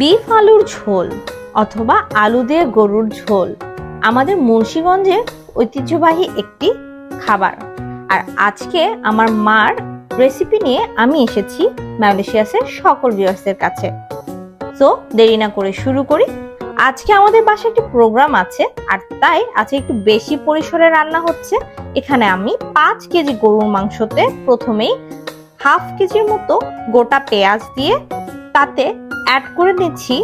Beef আলুর ঝোল অথবা আলু দিয়ে গরুর ঝোল আমাদের মুন্সিগঞ্জের ঐতিহ্যবাহী একটি খাবার। আর আজকে আমার মার রেসিপি নিয়ে আমি এসেছি মালয়েশিয়ার সকল ভিউয়ার্সদের কাছে। তো দেরি না করে শুরু করি। আজকে আমাদের বাসায় একটি প্রোগ্রাম আছে, আর তাই আজকে একটু বেশি পরিসরে রান্না হচ্ছে। এখানে আমি 5 কেজি গরুর মাংসতে প্রথমেই হাফ কেজির মতো গোটা পেঁয়াজ দিয়ে তাতে অ্যাড করে নিচ্ছি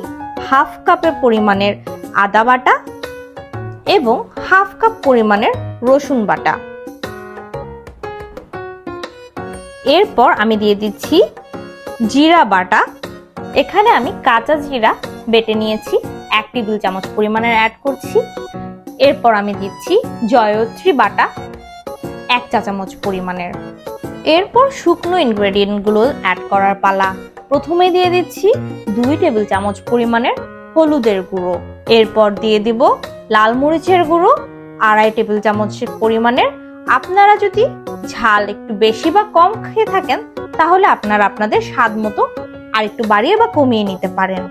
হাফ কাপের পরিমাণের আদা বাটা এবং হাফ কাপ পরিমাণের রসুন বাটা। এরপর আমি দিয়ে দিচ্ছি জিরা বাটা। এখানে আমি কাঁচা জিরা বেটে নিয়েছি, 1 টেবিল চামচ পরিমাণের অ্যাড করছি। এরপর আমি দিচ্ছি জয়ত্রী বাটা 1 চা চামচ পরিমাণের। এরপর শুকনো ইনগ্রেডিয়েন্টগুলো অ্যাড করার পালা। প্রথমে দিয়ে দিচ্ছি 2 টেবিল চামচ পরিমাণের হলুদের গুঁড়ো। এরপর দিয়ে দিব লাল মরিচের গুঁড়ো 2.5 টেবিল চামচ পরিমাণের। আপনারা যদি ঝাল একটু বেশি বা কম খেয়ে থাকেন তাহলে আপনারা আপনাদের স্বাদ মতো আর একটু বাড়িয়ে বা কমিয়ে নিতে পারেন।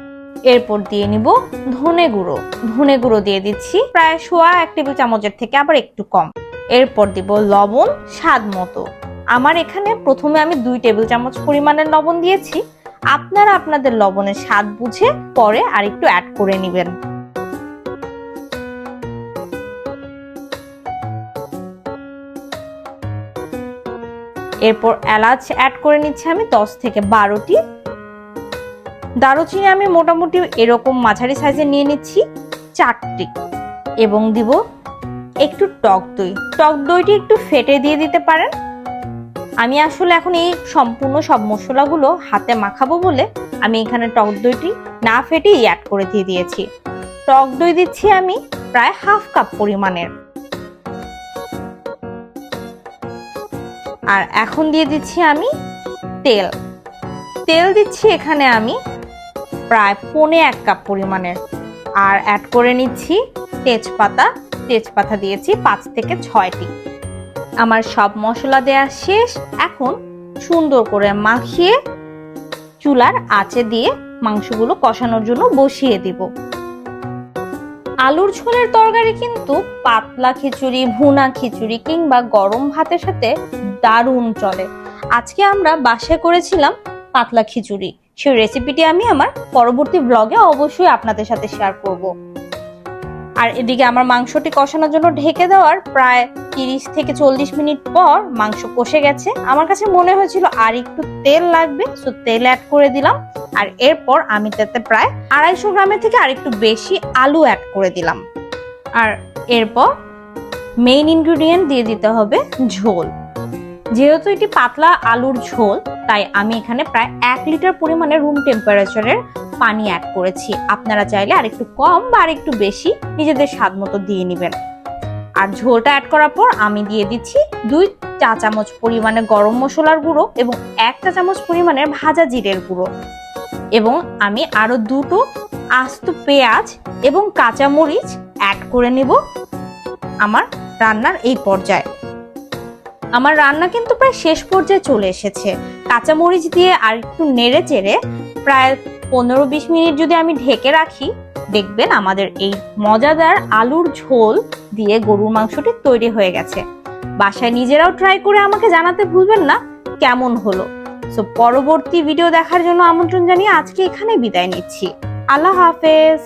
এরপর দিয়ে নিব ধনে গুঁড়ো। ধনে গুঁড়ো দিয়ে দিচ্ছি প্রায় 1 টেবিল চামচের থেকে আবার একটু কম। এরপর দিব লবণ স্বাদ মতো। আমার এখানে প্রথমে আমি 2 টেবিল চামচ পরিমাণের লবণ দিয়েছি, আপনারা আপনাদের লবণের স্বাদ বুঝে পরে আর একটু অ্যাড করে নেবেন। এরপর এলাচ অ্যাড করে নিচ্ছি আমি 10 থেকে 12টি। দারুচিনি আমি মোটামুটি এরকম মাঝারি সাইজে নিয়ে নিচ্ছি 4টি। এবং দিব একটু টক দই। টক দইটি একটু ফেটে দিয়ে দিতে পারেন। আমি আসলে এখন এই সম্পূর্ণ সব মশলাগুলো হাতে মাখাবো বলে আমি এখানে টক দইটি না ফেটে অ্যাড করে দিয়ে দিয়েছি। টক দই দিচ্ছি আমি প্রায় হাফ কাপ পরিমাণের। আর এখন দিয়ে দিচ্ছি আমি তেল। তেল দিচ্ছি এখানে আমি প্রায় 1.25 কাপ পরিমাণের। আর অ্যাড করে নিচ্ছি তেজপাতা। তেজপাতা দিয়েছি 5 থেকে 6টি। আমার সব মশলা দেয়া শেষ। এখন সুন্দর করে মাখিয়ে চুলার আঁচে দিয়ে মাংসগুলো কষানোর জন্য বসিয়ে দিব। আলুর ঝোলের তরকারি কিন্তু পাতলা খিচুড়ি, ভুনা খিচুড়ি কিংবা গরম ভাতের সাথে দারুণ চলে। আজকে আমরা বাসায় করেছিলাম পাতলা খিচুড়ি। সেই রেসিপিটি আমি আমার পরবর্তী ব্লগে অবশ্যই আপনাদের সাথে শেয়ার করব। আর এদিকে আমার মাংসটি কষানোর জন্য ঢেকে দেওয়ার প্রায় 30 থেকে 40 মিনিট পর মাংস কষে গেছে। আমার কাছে মনে হয়েছিল আর একটু তেল লাগবে, সো তেল অ্যাড করে দিলাম। আর এরপর আমি তাতে প্রায় 250 গ্রামের থেকে আর একটু বেশি আলু অ্যাড করে দিলাম। আর এরপর মেইন ইনগ্রেডিয়েন্ট দিয়ে দিতে হবে ঝোল। যেহেতু এটি পাতলা আলুর ঝোল তাই আমি এখানে প্রায় 1 লিটার পরিমাণে রুম টেম্পারেচারের পানি অ্যাড করেছি। আপনারা চাইলে আর একটু কম বা আর একটু বেশি নিজেদের স্বাদ মতো দিয়ে নেবেন। আর ঝোলটা অ্যাড করার পর আমি দিয়ে দিচ্ছি 2 চা চামচ পরিমাণে গরম মশলার গুঁড়ো এবং 1 চা চামচ পরিমাণের ভাজা জিরের গুঁড়ো। এবং আমি আরো 2টো আস্ত পেঁয়াজ এবং কাঁচা মরিচ অ্যাড করে নেব আমার রান্নার এই পর্যায়ে। আমার রান্না কিন্তু প্রায় শেষ পর্যায়ে চলে এসেছে। কাঁচা মরিচ দিয়ে আর একটু নেড়ে চেড়ে প্রায় 15-20 মিনিট যদি আমি ঢেকে রাখি, দেখবেন আমাদের এই মজাদার আলুর ঝোল দিয়ে গরুর মাংসটি তৈরি হয়ে গেছে। বাসায় নিজেরাও ট্রাই করে আমাকে জানাতে ভুলবেন না কেমন হলো। সো পরবর্তী ভিডিও দেখার জন্য আমন্ত্রণ জানিয়ে আজকে এখানে বিদায় নিচ্ছি। আল্লাহ হাফেজ।